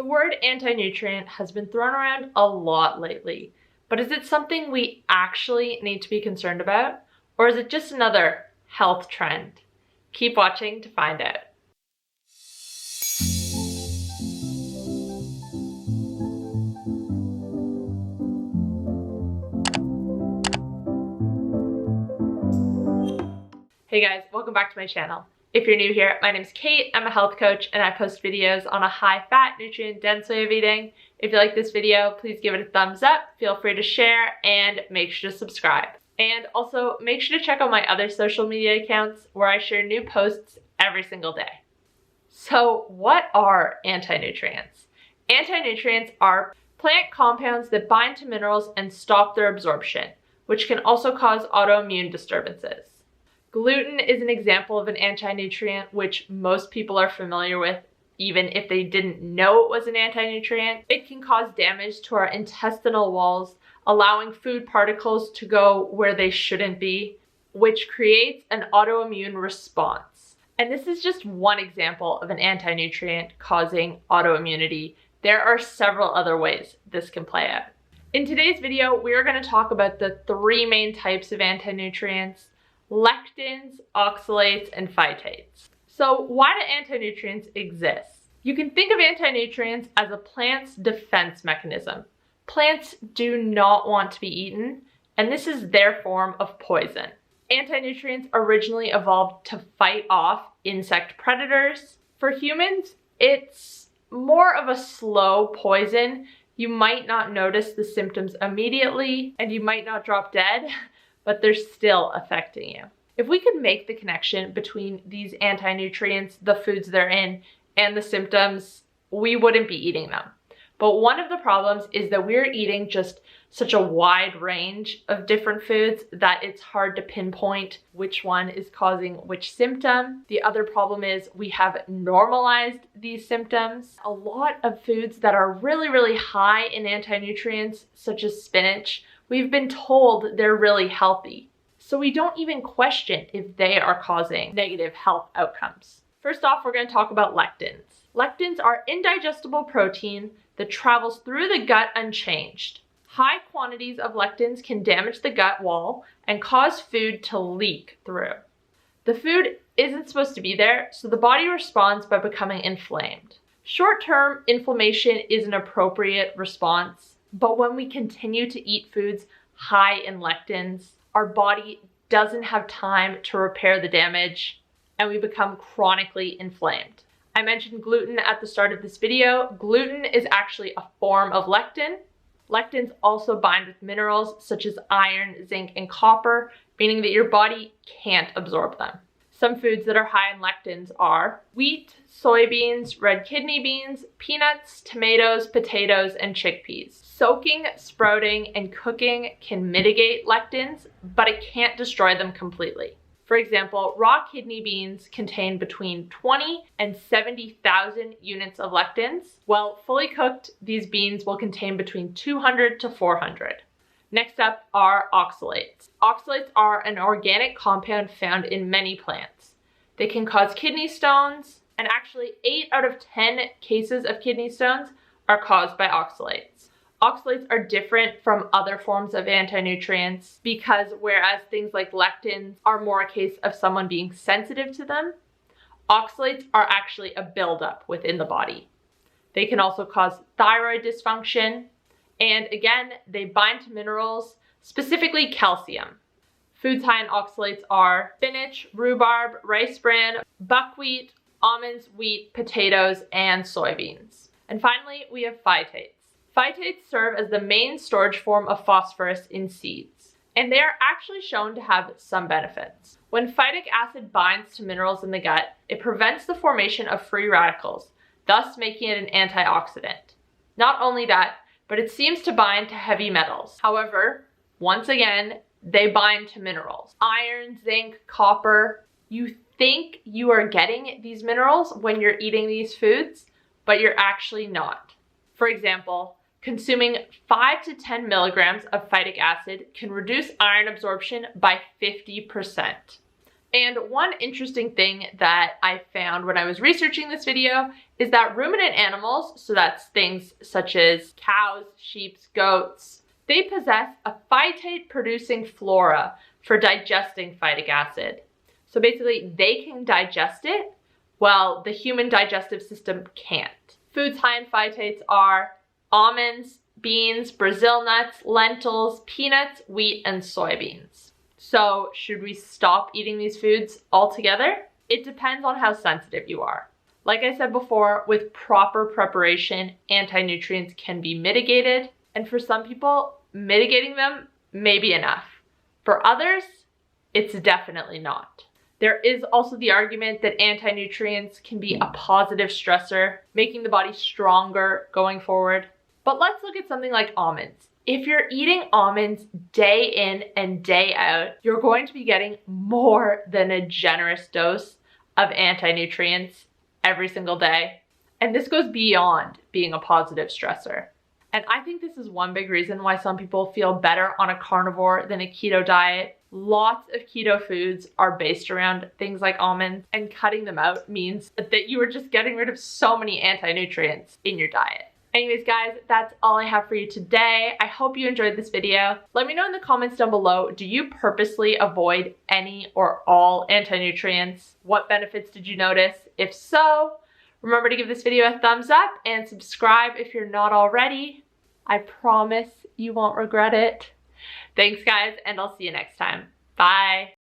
The word anti-nutrient has been thrown around a lot lately, but is it something we actually need to be concerned about? Or is it just another health trend? Keep watching to find out. Hey guys, welcome back to my channel. If you're new here, my name is Kate, I'm a health coach and I post videos on a high-fat, nutrient-dense way of eating. If you like this video, please give it a thumbs up, feel free to share, and make sure to subscribe. And also, make sure to check out my other social media accounts where I share new posts every single day. So what are anti-nutrients? Anti-nutrients are plant compounds that bind to minerals and stop their absorption, which can also cause autoimmune disturbances. Gluten is an example of an anti-nutrient which most people are familiar with even if they didn't know it was an anti-nutrient. It can cause damage to our intestinal walls, allowing food particles to go where they shouldn't be, which creates an autoimmune response. And this is just one example of an anti-nutrient causing autoimmunity. There are several other ways this can play out. In today's video, we are going to talk about the three main types of anti-nutrients: lectins, oxalates, and phytates. So why do anti-nutrients exist? You can think of anti-nutrients as a plant's defense mechanism. Plants do not want to be eaten, and this is their form of poison. Anti-nutrients originally evolved to fight off insect predators. For humans, it's more of a slow poison. You might not notice the symptoms immediately, and you might not drop dead, but they're still affecting you. If we could make the connection between these anti-nutrients, the foods they're in, and the symptoms, we wouldn't be eating them. But one of the problems is that we're eating just such a wide range of different foods that it's hard to pinpoint which one is causing which symptom. The other problem is we have normalized these symptoms. A lot of foods that are really high in anti-nutrients, such as spinach, we've been told they're really healthy. So we don't even question if they are causing negative health outcomes. First off, we're going to talk about lectins. Lectins are indigestible protein that travels through the gut unchanged. High quantities of lectins can damage the gut wall and cause food to leak through. The food isn't supposed to be there, so the body responds by becoming inflamed. Short-term inflammation is an appropriate response, but when we continue to eat foods high in lectins, our body doesn't have time to repair the damage and we become chronically inflamed. I mentioned gluten at the start of this video. Gluten is actually a form of lectin. Lectins also bind with minerals such as iron, zinc, and copper, meaning that your body can't absorb them. Some foods that are high in lectins are wheat, soybeans, red kidney beans, peanuts, tomatoes, potatoes, and chickpeas. Soaking, sprouting, and cooking can mitigate lectins, but it can't destroy them completely. For example, raw kidney beans contain between 20 and 70,000 units of lectins, while fully cooked, these beans will contain between 200 to 400. Next up are oxalates. Oxalates are an organic compound found in many plants. They can cause kidney stones, and actually 8 out of 10 cases of kidney stones are caused by oxalates. Oxalates are different from other forms of anti-nutrients because whereas things like lectins are more a case of someone being sensitive to them, oxalates are actually a buildup within the body. They can also cause thyroid dysfunction, and again, they bind to minerals, specifically calcium. Foods high in oxalates are spinach, rhubarb, rice bran, buckwheat, almonds, wheat, potatoes, and soybeans. And finally, we have phytates. Phytates serve as the main storage form of phosphorus in seeds, and they are actually shown to have some benefits. When phytic acid binds to minerals in the gut, it prevents the formation of free radicals, thus making it an antioxidant. Not only that, but it seems to bind to heavy metals. However, once again, they bind to minerals. Iron, zinc, copper. You think you are getting these minerals when you're eating these foods, but you're actually not. For example, consuming 5 to 10 milligrams of phytic acid can reduce iron absorption by 50%. And one interesting thing that I found when I was researching this video is that ruminant animals, so that's things such as cows, sheep, goats, they possess a phytate-producing flora for digesting phytic acid. So basically, they can digest it, while the human digestive system can't. Foods high in phytates are almonds, beans, Brazil nuts, lentils, peanuts, wheat, and soybeans. So should we stop eating these foods altogether? It depends on how sensitive you are. Like I said before, with proper preparation, anti-nutrients can be mitigated, and for some people, mitigating them may be enough. For others, it's definitely not. There is also the argument that anti-nutrients can be a positive stressor, making the body stronger going forward. But let's look at something like almonds. If you're eating almonds day in and day out, you're going to be getting more than a generous dose of anti-nutrients every single day. And this goes beyond being a positive stressor. And I think this is one big reason why some people feel better on a carnivore than a keto diet. Lots of keto foods are based around things like almonds, and cutting them out means that you are just getting rid of so many anti-nutrients in your diet. Anyways, guys, that's all I have for you today. I hope you enjoyed this video. Let me know in the comments down below, do you purposely avoid any or all anti-nutrients? What benefits did you notice? If so, remember to give this video a thumbs up and subscribe if you're not already. I promise you won't regret it. Thanks, guys, and I'll see you next time. Bye.